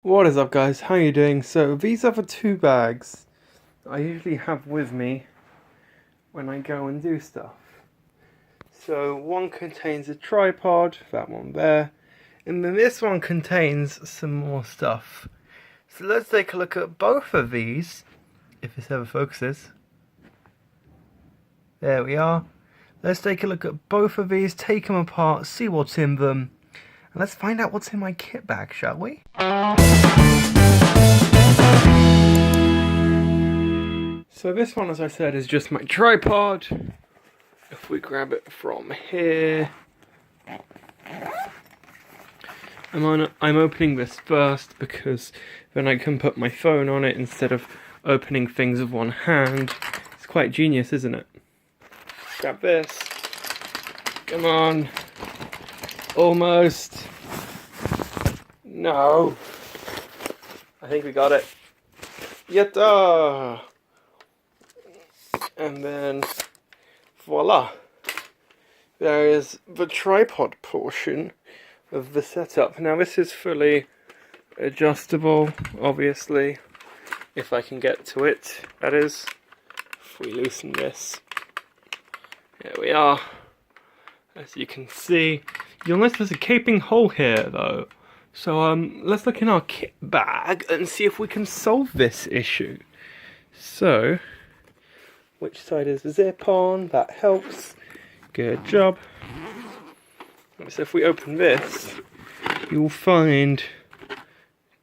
What is up, guys? How you doing? So these are the two bags I usually have with me when I go and do stuff. So one contains a tripod, that one there, and then this one contains some more stuff. So let's take a look at both of these, if this ever focuses. There we are. Let's take a look at both of these, take them apart, see what's in them, and let's find out what's in my kit bag, shall we? So this one, as I said, is just my tripod. If we grab it from here, I'm opening this first because then I can put my phone on it instead of opening things with one hand. It's quite genius, isn't it? Grab this. Come on. Almost. No. I think we got it. Yatta! And then, voila! There is the tripod portion of the setup. Now this is fully adjustable, obviously, if I can get to it, that is. If we loosen this. There we are. As you can see. You'll notice there's a gaping hole here, though. So let's look in our kit bag and see if we can solve this issue. So, which side is the zip on? That helps. Good job. So if we open this, you'll find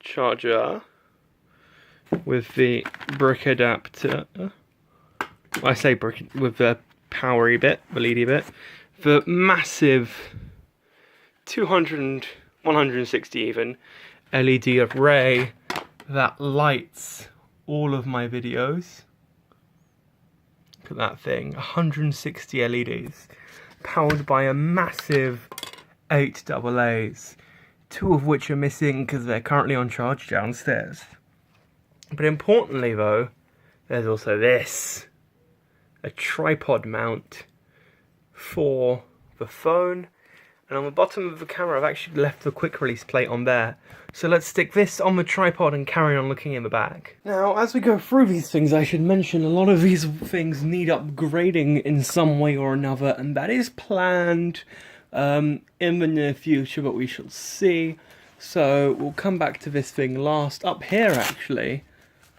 charger with the brick adapter. I say brick with the powery bit, the leady bit. The massive 160 even LED array that lights all of my videos. Look at that thing, 160 LEDs, powered by a massive 8 AA's, 2 of which are missing because they're currently on charge downstairs. But importantly though, there's also this, a tripod mount for the phone. And on the bottom of the camera, I've actually left the quick release plate on there. So let's stick this on the tripod and carry on looking in the bag. Now, as we go through these things, I should mention a lot of these things need upgrading in some way or another, and that is planned in the near future, but we shall see. So we'll come back to this thing last. Up here, actually,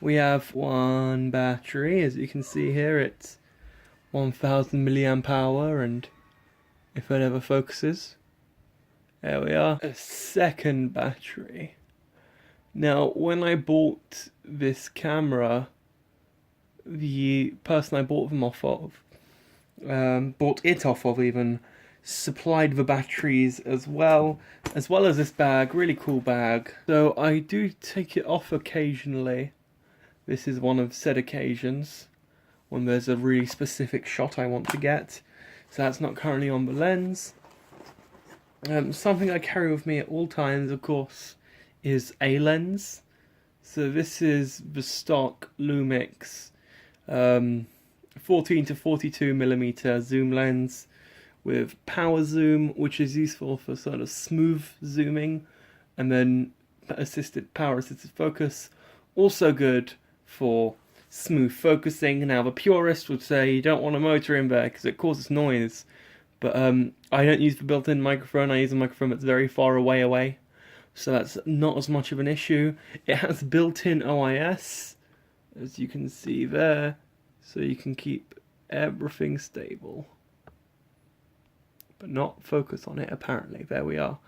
we have one battery. As you can see here, it's 1000 milliamp hour, and if it ever focuses, there we are, a second battery. Now, when I bought this camera, the person I bought them off of, bought it off of even, supplied the batteries as well as this bag, really cool bag. So I do take it off occasionally. This is one of said occasions, when there's a really specific shot I want to get. So that's not currently on the lens. Something I carry with me at all times, of course, is a lens. So this is the stock Lumix 14 to 42 millimeter zoom lens with power zoom, which is useful for sort of smooth zooming, and then power assisted focus, also good for smooth focusing. Now the purist would say you don't want a motor in there because it causes noise, but I don't use the built-in microphone. I use a microphone that's very far away, so that's not as much of an issue. It has built-in OIS, as you can see there, so you can keep everything stable but not focus on it, apparently. There we are.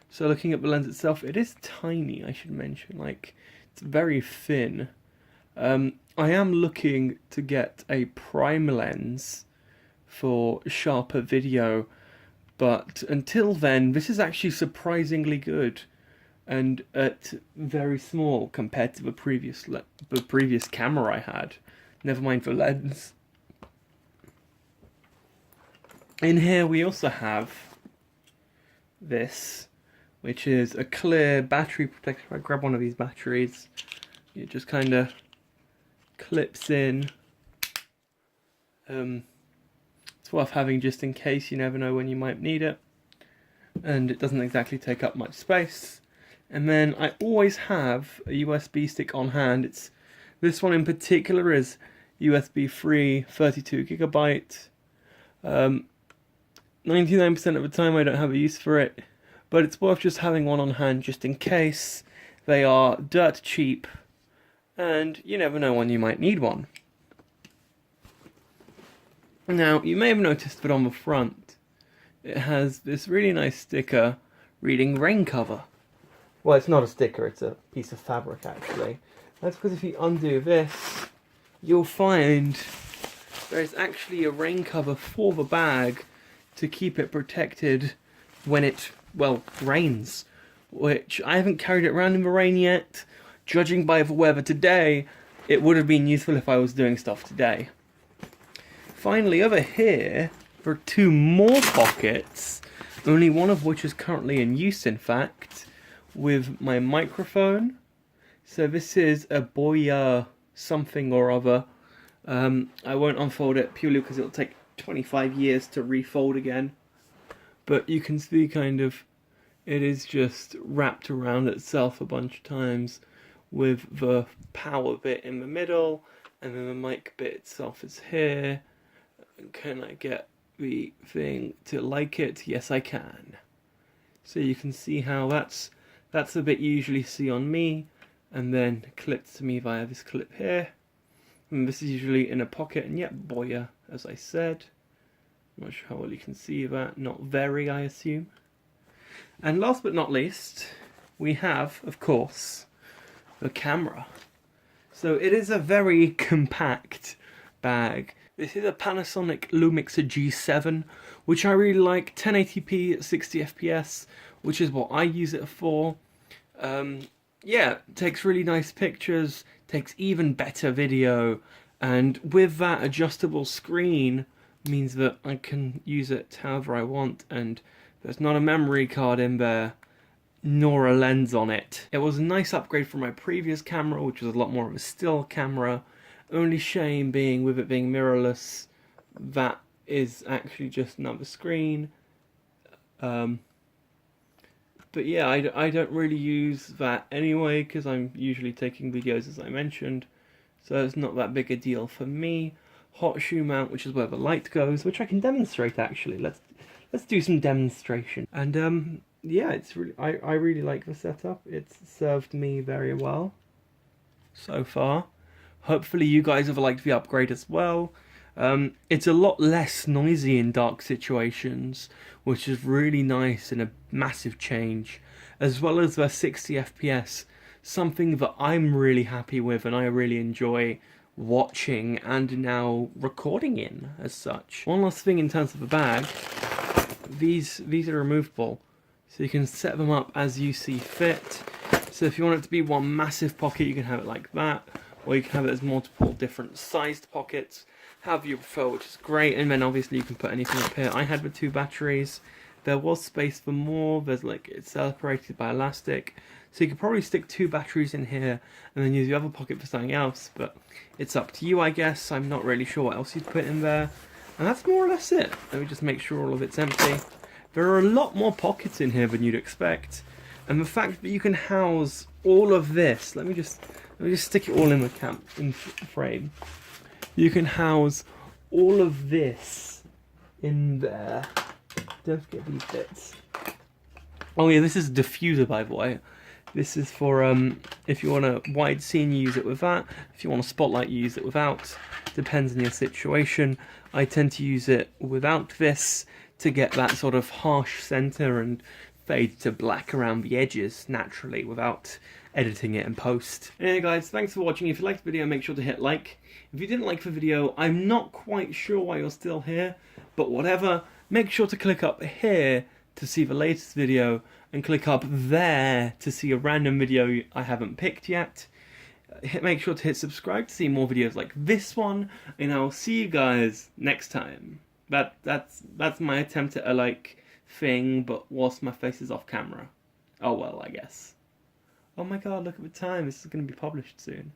So looking at the lens itself, it is tiny, I should mention. Like, it's very thin. I am looking to get a prime lens for sharper video, but until then, this is actually surprisingly good, and at very small compared to the previous camera I had. Never mind the lens. In here we also have this, which is a clear battery protector. If I grab one of these batteries, it just kind of clips in. It's worth having just in case, you never know when you might need it, and it doesn't exactly take up much space. And then I always have a USB stick on hand. This one in particular is USB free, 32 gigabyte. 99% of the time I don't have a use for it, but it's worth just having one on hand just in case. They are dirt cheap, and you never know when you might need one. Now, you may have noticed that on the front, it has this really nice sticker reading rain cover. Well, it's not a sticker, it's a piece of fabric actually. That's because if you undo this, you'll find there's actually a rain cover for the bag to keep it protected when it, well, rains. Which, I haven't carried it around in the rain yet. Judging by the weather today, it would have been useful if I was doing stuff today. Finally, over here, there are two more pockets, only one of which is currently in use, in fact, with my microphone. So this is a Boya something or other. I won't unfold it purely because it'll take 25 years to refold again. But you can see kind of, it is just wrapped around itself a bunch of times with the power bit in the middle, and then the mic bit itself is here. Can I get the thing to like it? Yes, I can. So you can see how that's the bit you usually see on me, and then clipped to me via this clip here. And this is usually in a pocket, and yep, Boya, as I said. I'm not sure how well you can see that. Not very, I assume. And last but not least, we have, of course, the camera. So it is a very compact bag. This is a Panasonic Lumix G7, which I really like. 1080p at 60 FPS, which is what I use it for. Yeah, takes really nice pictures, takes even better video, and with that adjustable screen means that I can use it however I want, and there's not a memory card in there, nor a lens on it. It was a nice upgrade from my previous camera, which was a lot more of a still camera. Only shame being, with it being mirrorless, that is actually just another screen. But yeah, I don't really use that anyway, because I'm usually taking videos, as I mentioned, so it's not that big a deal for me. Hot shoe mount, which is where the light goes, which I can demonstrate actually. Let's do some demonstration. And yeah, it's really, I really like the setup. It's served me very well so far. Hopefully you guys have liked the upgrade as well. It's a lot less noisy in dark situations, which is really nice and a massive change, as well as the 60 FPS, something that I'm really happy with and I really enjoy watching and now recording in as such. One last thing in terms of the bag, these are removable, so you can set them up as you see fit. So if you want it to be one massive pocket, you can have it like that, or you can have it as multiple different sized pockets, however you prefer, which is great. And then obviously you can put anything up here. I had the 2 batteries. There was space for more. There's like, it's separated by elastic, so you could probably stick 2 batteries in here and then use the other pocket for something else, but it's up to you, I guess. I'm not really sure what else you'd put in there. And that's more or less it. Let me just make sure all of it's empty. There are a lot more pockets in here than you'd expect, and the fact that you can house all of this, let me just stick it all in the frame. You can house all of this in there. Don't forget these bits. Oh yeah, this is a diffuser, by the way. This is for if you want a wide scene, you use it with that. If you want a spotlight, you use it without. Depends on your situation. I tend to use it without this to get that sort of harsh center and fade to black around the edges naturally without editing it in post. Anyway guys, thanks for watching. If you liked the video, make sure to hit like. If you didn't like the video, I'm not quite sure why you're still here, but whatever, make sure to click up here to see the latest video, and click up there to see a random video I haven't picked yet. Make sure to hit subscribe to see more videos like this one, and I'll see you guys next time. That's my attempt at a like thing, but whilst my face is off camera. Oh well, I guess. Oh my god, look at the time, this is going to be published soon.